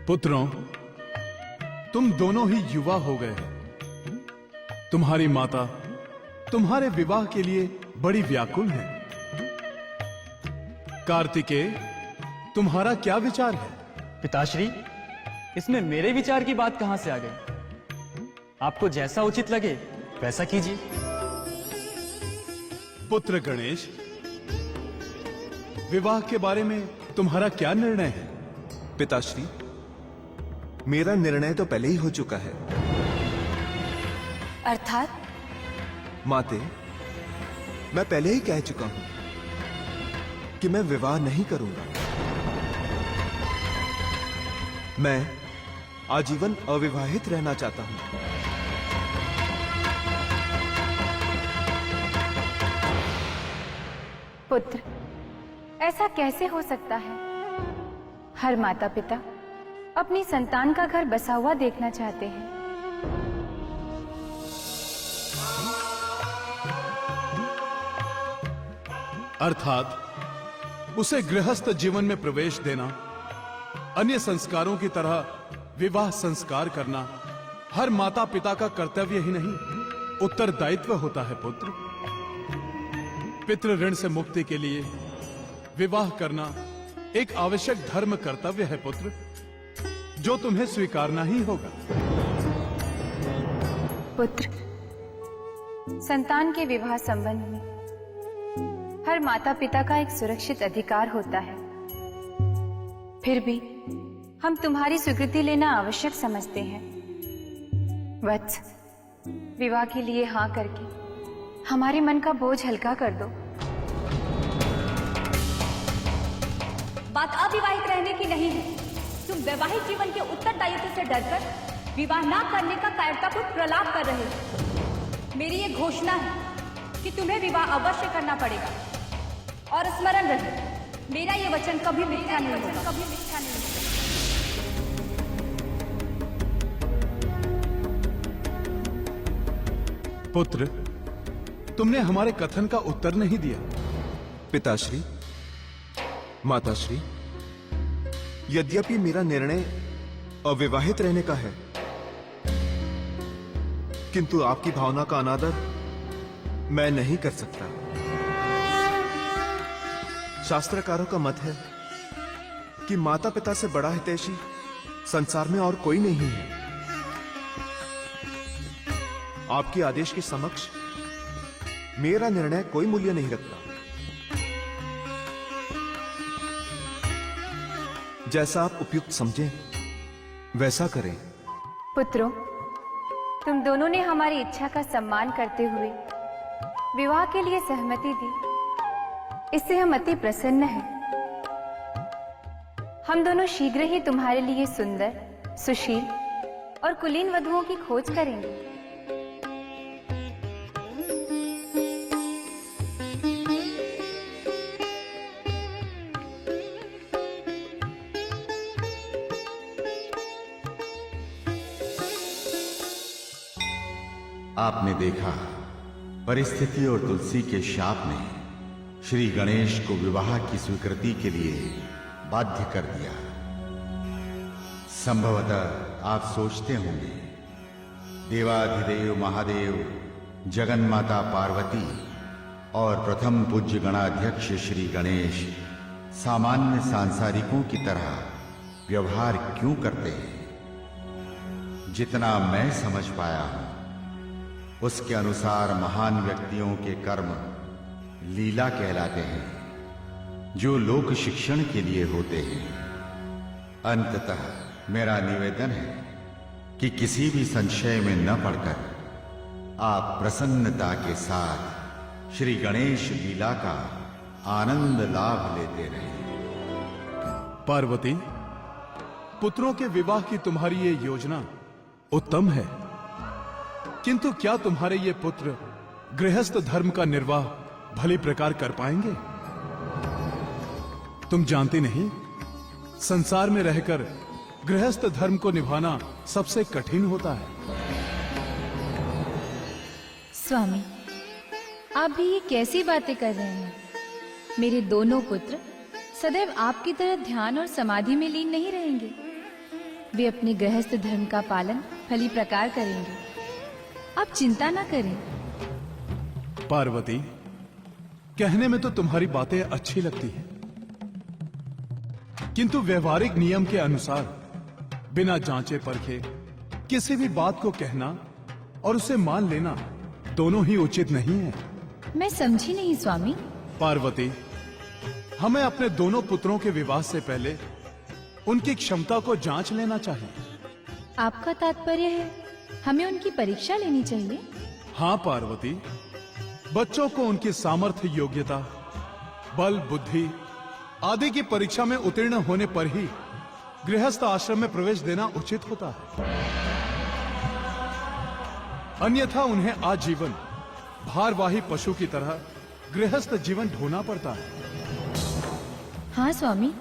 पुत्रों, तुम दोनों ही युवा हो गए हैं। तुम्हारी माता तुम्हारे विवाह के लिए बड़ी व्याकुल है। कार्तिकेय, तुम्हारा क्या विचार है? पिताश्री, इसमें मेरे विचार की बात कहां से आ गई? आपको जैसा उचित लगे वैसा कीजिए। पुत्र गणेश, विवाह के बारे में तुम्हारा क्या निर्णय है? पिताश्री, मेरा निर्णय तो पहले ही हो चुका है। अर्थात? माते, मैं पहले ही कह चुका हूं कि मैं विवाह नहीं करूंगा। मैं आजीवन अविवाहित रहना चाहता हूं। पुत्र, ऐसा कैसे हो सकता है? हर माता पिता अपनी संतान का घर बसा हुआ देखना चाहते हैं। अर्थात उसे गृहस्थ जीवन में प्रवेश देना, अन्य संस्कारों की तरह विवाह संस्कार करना हर माता पिता का कर्तव्य ही नहीं, उत्तरदायित्व होता है। पुत्र, पितृ ऋण से मुक्ति के लिए विवाह करना एक आवश्यक धर्म कर्तव्य है पुत्र, जो तुम्हें स्वीकारना ही होगा। पुत्र, संतान के विवाह संबंध में हर माता पिता का एक सुरक्षित अधिकार होता है। फिर भी हम तुम्हारी स्वीकृति लेना आवश्यक समझते हैं। वत्स, विवाह के लिए हां करके हमारे मन का बोझ हल्का कर दो। बात अविवाहित रहने की नहीं है। तुम वैवाहिक जीवन के उत्तरदायित्व से डरकर विवाह ना करने का कायरतापूर्ण प्रलाप कर रहे हो। मेरी ये घोषणा है कि तुम्हें विवाह अवश्य करना पड़ेगा। और स्मरण रहे, मेरा ये वचन कभी मिथ्या नहीं होगा। पुत्र, तुमने हमारे कथन का उत्तर नहीं दिया। पिताश्री, माताश्री, यद्यपि मेरा निर्णय अविवाहित रहने का है, किंतु आपकी भावना का अनादर मैं नहीं कर सकता। शास्त्रकारों का मत है कि माता पिता से बड़ा हितैषी संसार में और कोई नहीं है। आपके आदेश के समक्ष मेरा निर्णय कोई मूल्य नहीं रखता। जैसा आप उपयुक्त समझें वैसा करें। पुत्रों, तुम दोनों ने हमारी इच्छा का सम्मान करते हुए विवाह के लिए सहमति दी, इससे हम अति प्रसन्न हैं। हम दोनों शीघ्र ही तुम्हारे लिए सुंदर, सुशील और कुलीन वधुओं की खोज करेंगे। आपने देखा, परिस्थिति और तुलसी के शाप ने श्री गणेश को विवाह की स्वीकृति के लिए बाध्य कर दिया। संभवतः आप सोचते होंगे, देवाधिदेव महादेव, जगन्माता पार्वती और प्रथम पूज्य गणाध्यक्ष श्री गणेश सामान्य सांसारिकों की तरह व्यवहार क्यों करते हैं? जितना मैं समझ पाया हूं, उसके अनुसार महान व्यक्तियों के कर्म लीला कहलाते हैं, जो लोक शिक्षण के लिए होते हैं। अंततः मेरा निवेदन है कि किसी भी संशय में न पड़कर आप प्रसन्नता के साथ श्री गणेश लीला का आनंद लाभ लेते रहें। पार्वती, पुत्रों के विवाह की तुम्हारी ये योजना उत्तम है, किंतु क्या तुम्हारे ये पुत्र गृहस्थ धर्म का निर्वाह भली प्रकार कर पाएंगे? तुम जानती नहीं, संसार में रहकर गृहस्थ धर्म को निभाना सबसे कठिन होता है। स्वामी, आप भी ये कैसी बातें कर रहे हैं? मेरे दोनों पुत्र सदैव आपकी तरह ध्यान और समाधि में लीन नहीं रहेंगे। वे अपने गृहस्थ धर्म का पालन फली प्रकार करेंगे। आप चिंता ना करें। पार्वती, कहने में तो तुम्हारी बातें अच्छी लगती हैं, किंतु व्यवहारिक नियम के अनुसार बिना जांचे परखे किसी भी बात को कहना और उसे मान लेना दोनों ही उचित नहीं है। मैं समझी नहीं स्वामी। पार्वती, हमें अपने दोनों पुत्रों के विवाह से पहले उनकी क्षमता को जांच लेना चाहिए। आपका तात्पर्य है हमें उनकी परीक्षा लेनी चाहिए? हाँ पार्वती, बच्चों को उनकी सामर्थ्य, योग्यता, बल, बुद्धि आदि की परीक्षा में उत्तीर्ण होने पर ही गृहस्थ आश्रम में प्रवेश देना उचित होता है। अन्यथा उन्हें आजीवन भारवाही पशु की तरह गृहस्थ जीवन ढोना पड़ता है। हाँ स्वामी,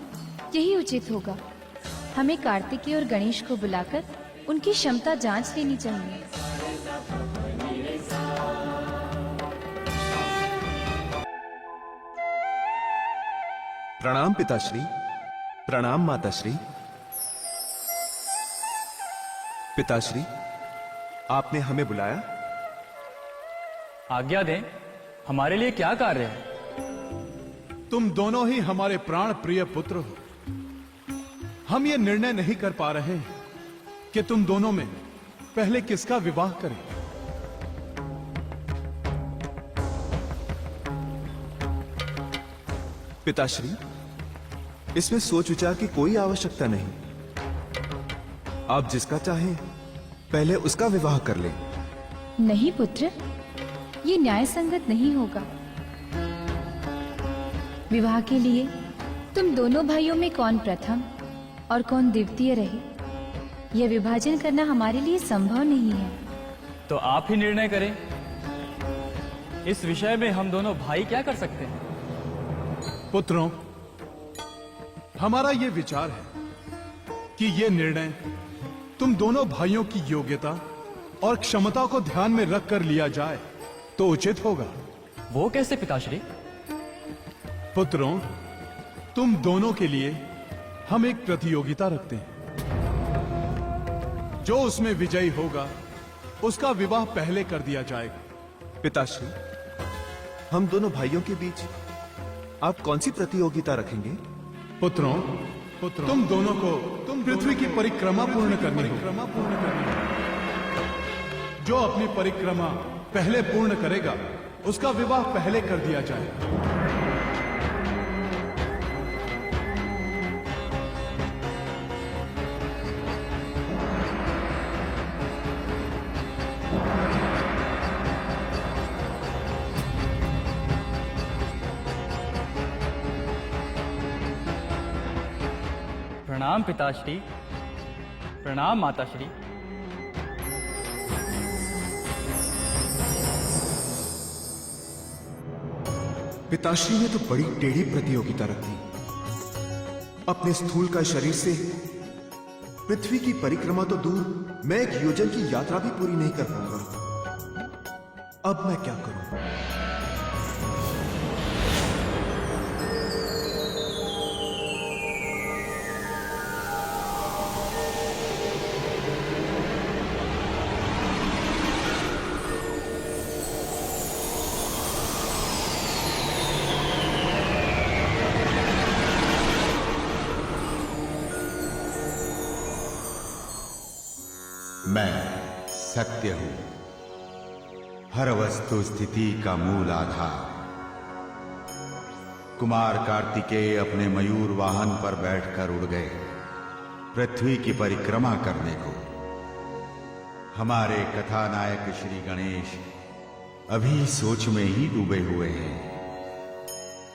यही उचित होगा। हमें कार्तिकेय और गणेश को बुलाकर उनकी क्षमता जांच लेनी चाहिए। प्रणाम पिताश्री। प्रणाम माताश्री। पिताश्री, आपने हमें बुलाया? आज्ञा दें, हमारे लिए क्या कार्य है? तुम दोनों ही हमारे प्राण प्रिय पुत्र हो। हम ये निर्णय नहीं कर पा रहे हैं कि तुम दोनों में पहले किसका विवाह करें। पिताश्री, इसमें सोच विचार की कोई आवश्यकता नहीं। आप जिसका चाहें पहले उसका विवाह कर लें। नहीं पुत्र, ये न्याय संगत नहीं होगा। विवाह के लिए तुम दोनों भाइयों में कौन प्रथम और कौन द्वितीय रहे, यह विभाजन करना हमारे लिए संभव नहीं है। तो आप ही निर्णय करें। इस विषय में हम दोनों भाई क्या कर सकते हैं? पुत्रों, हमारा ये विचार है कि ये निर्णय तुम दोनों भाइयों की योग्यता और क्षमता को ध्यान में रखकर लिया जाए तो उचित होगा। वो कैसे पिताश्री? पुत्रों, तुम दोनों के लिए हम एक प्रतियोगिता रखते हैं। जो उसमें विजयी होगा उसका विवाह पहले कर दिया जाएगा। पिताश्री, हम दोनों भाइयों के बीच आप कौन सी प्रतियोगिता रखेंगे? पुत्रों, तुम दोनों को पृथ्वी की परिक्रमा पूर्ण करनी होगी। जो अपनी परिक्रमा पहले पूर्ण करेगा उसका विवाह पहले कर दिया जाएगा। प्रणाम पिताश्री। प्रणाम माताश्री। पिताश्री ने तो बड़ी टेढ़ी प्रतियोगिता रखी। अपने स्थूल का शरीर से पृथ्वी की परिक्रमा तो दूर, मैं एक योजन की यात्रा भी पूरी नहीं कर पाऊंगा। अब मैं क्या करूं? मैं सत्य हूं, हर वस्तु स्थिति का मूल आधार। कुमार कार्तिकेय अपने मयूर वाहन पर बैठकर उड़ गए पृथ्वी की परिक्रमा करने को। हमारे कथानायक श्री गणेश अभी सोच में ही डूबे हुए हैं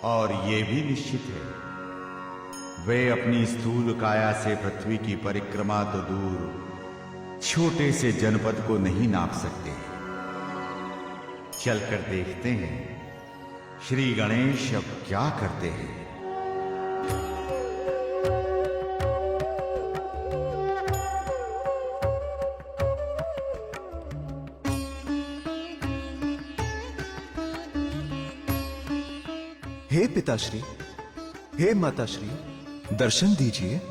और ये भी निश्चित है वे अपनी स्थूल काया से पृथ्वी की परिक्रमा तो दूर, छोटे से जनपद को नहीं नाप सकते। चलकर देखते हैं श्री गणेश अब क्या करते हैं। हे पिताश्री, हे माताश्री, दर्शन दीजिए।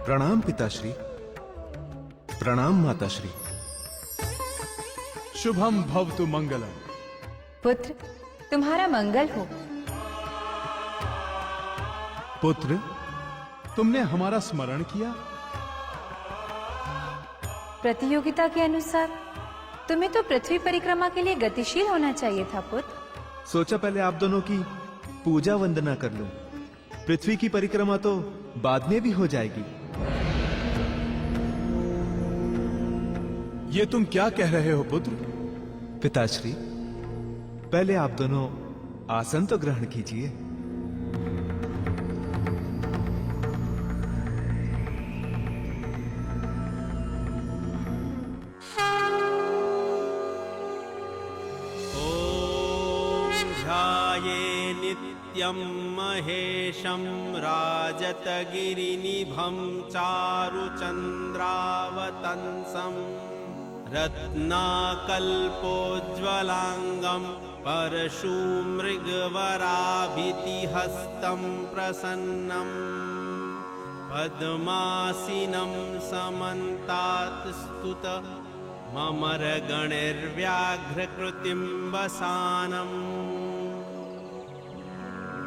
प्रणाम पिताश्री। प्रणाम माताश्री। शुभम भवतु मंगलम। पुत्र, तुम्हारा मंगल हो। पुत्र, तुमने हमारा स्मरण किया। प्रतियोगिता के अनुसार तुम्हें तो पृथ्वी परिक्रमा के लिए गतिशील होना चाहिए था पुत्र। सोचा पहले आप दोनों की पूजा वंदना कर लूं। पृथ्वी की परिक्रमा तो बाद में भी हो जाएगी। ये तुम क्या कह रहे हो पुत्र? पिताश्री, पहले आप दोनों आसन तो ग्रहण कीजिए। नित्यं महेशं राजतगिरिनिभं चारुचन्द्रावतंसं रत्नाकल्पोज्ज्वलाङ्गं परशुमृगवराभितिहस्तं प्रसन्नं पद्मासीनं समन्तात् स्तुत ममरगणैर्व्याघ्रकृतिं वसानम्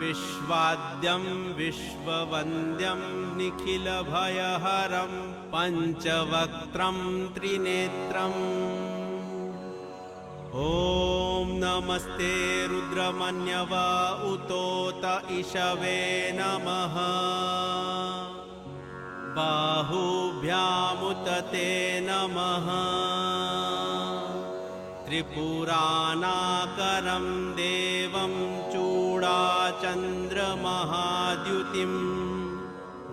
विश्वाद्यं विश्ववन्द्यं निखिलभयहरं पञ्चवक्त्रं त्रिनेत्रम् ॐ नमस्ते रुद्रमन्यव उतोत इषवे नमः बाहुभ्यामुत ते नमः त्रिपुरानाकरं देवं चूडाचन्द्रमहाद्युतिं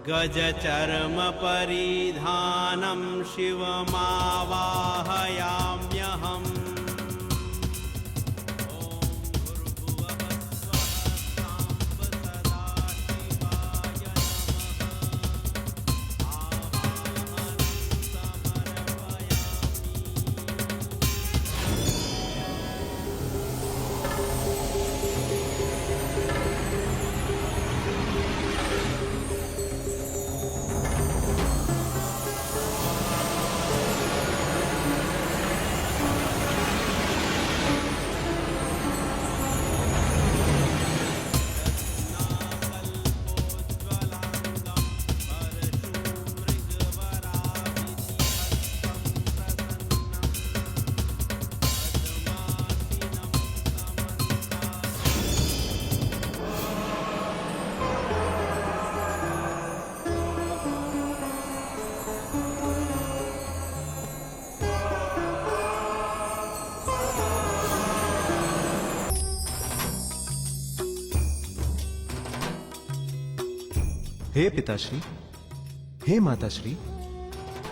गजचर्मपरिधानं शिवमावाहयाम्यहम् हे पिताश्री, हे माताश्री,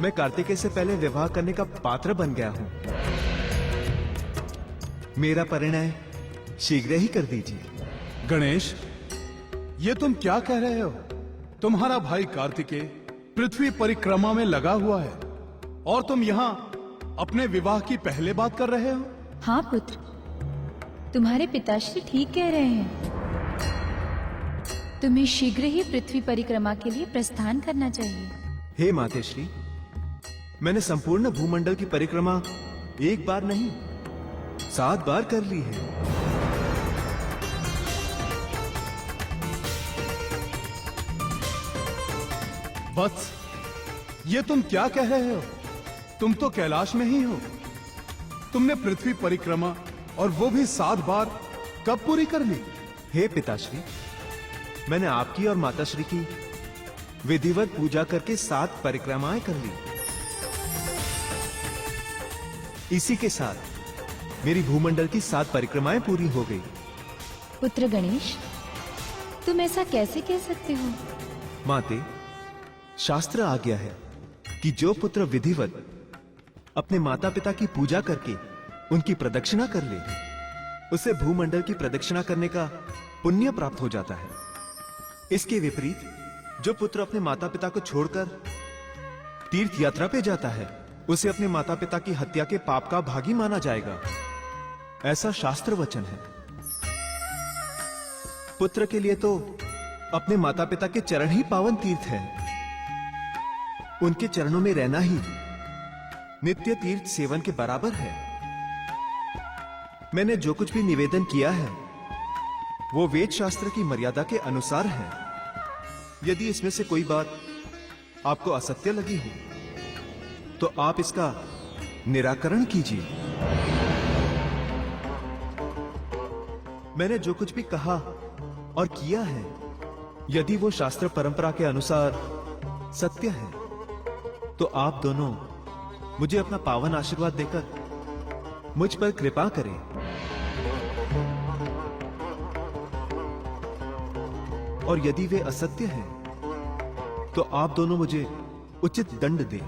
मैं कार्तिकेय से पहले विवाह करने का पात्र बन गया हूं। मेरा परिणय शीघ्र ही कर दीजिए। गणेश, ये तुम क्या कह रहे हो? तुम्हारा भाई कार्तिकेय पृथ्वी परिक्रमा में लगा हुआ है और तुम यहाँ अपने विवाह की पहले बात कर रहे हो? हाँ पुत्र, तुम्हारे पिताश्री ठीक कह रहे हैं। तुम्हें शीघ्र ही पृथ्वी परिक्रमा के लिए प्रस्थान करना चाहिए। हे मातेश्री, मैंने संपूर्ण भूमंडल की परिक्रमा एक बार नहीं 7 बार कर ली है। वत्स, ये तुम क्या कह रहे हो? तुम तो कैलाश में ही हो। तुमने पृथ्वी परिक्रमा और वो भी 7 बार कब पूरी कर ली? हे पिताश्री, मैंने आपकी और माताश्री की विधिवत पूजा करके 7 परिक्रमाएं कर ली। इसी के साथ मेरी भूमंडल की 7 परिक्रमाएं पूरी हो गई। पुत्र गणेश, तुम ऐसा कैसे कह सकते हो? माते, शास्त्र आज्ञा है कि जो पुत्र विधिवत अपने माता पिता की पूजा करके उनकी प्रदक्षिणा कर ले, उसे भूमंडल की प्रदक्षिणा करने का पुण्य प्राप्त हो जाता है। इसके विपरीत जो पुत्र अपने माता पिता को छोड़कर तीर्थ यात्रा पे जाता है, उसे अपने माता पिता की हत्या के पाप का भागी माना जाएगा। ऐसा शास्त्र वचन है। पुत्र के लिए तो अपने माता पिता के चरण ही पावन तीर्थ है। उनके चरणों में रहना ही नित्य तीर्थ सेवन के बराबर है। मैंने जो कुछ भी निवेदन किया है वो वेद शास्त्र की मर्यादा के अनुसार है। यदि इसमें से कोई बात आपको असत्य लगी हो तो आप इसका निराकरण कीजिए। मैंने जो कुछ भी कहा और किया है, यदि वो शास्त्र परंपरा के अनुसार सत्य है तो आप दोनों मुझे अपना पावन आशीर्वाद देकर मुझ पर कृपा करें। और यदि वे असत्य हैं तो आप दोनों मुझे उचित दंड दें।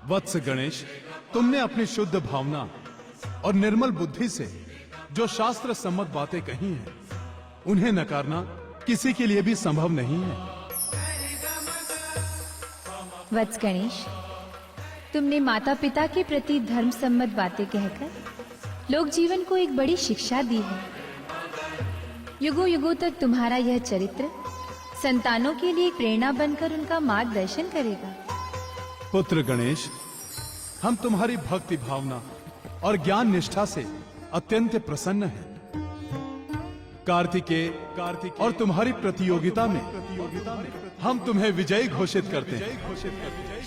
वत्स गणेश, तुमने अपनी शुद्ध भावना और निर्मल बुद्धि से जो शास्त्र सम्मत बातें कही हैं, उन्हें नकारना किसी के लिए भी संभव नहीं है। वत्स गणेश, तुमने माता पिता के प्रति धर्म सम्मत बातें कहकर लोक जीवन को एक बड़ी शिक्षा दी है। युगों युगों तक तुम्हारा यह चरित्र संतानों के लिए एक प्रेरणा बनकर उनका मार्गदर्शन करेगा। पुत्र गणेश, हम तुम्हारी भक्ति भावना और ज्ञान निष्ठा से अत्यंत प्रसन्न हैं। कार्तिकेय और तुम्हारी प्रतियोगिता में हम तुम्हें विजयी घोषित करते हैं।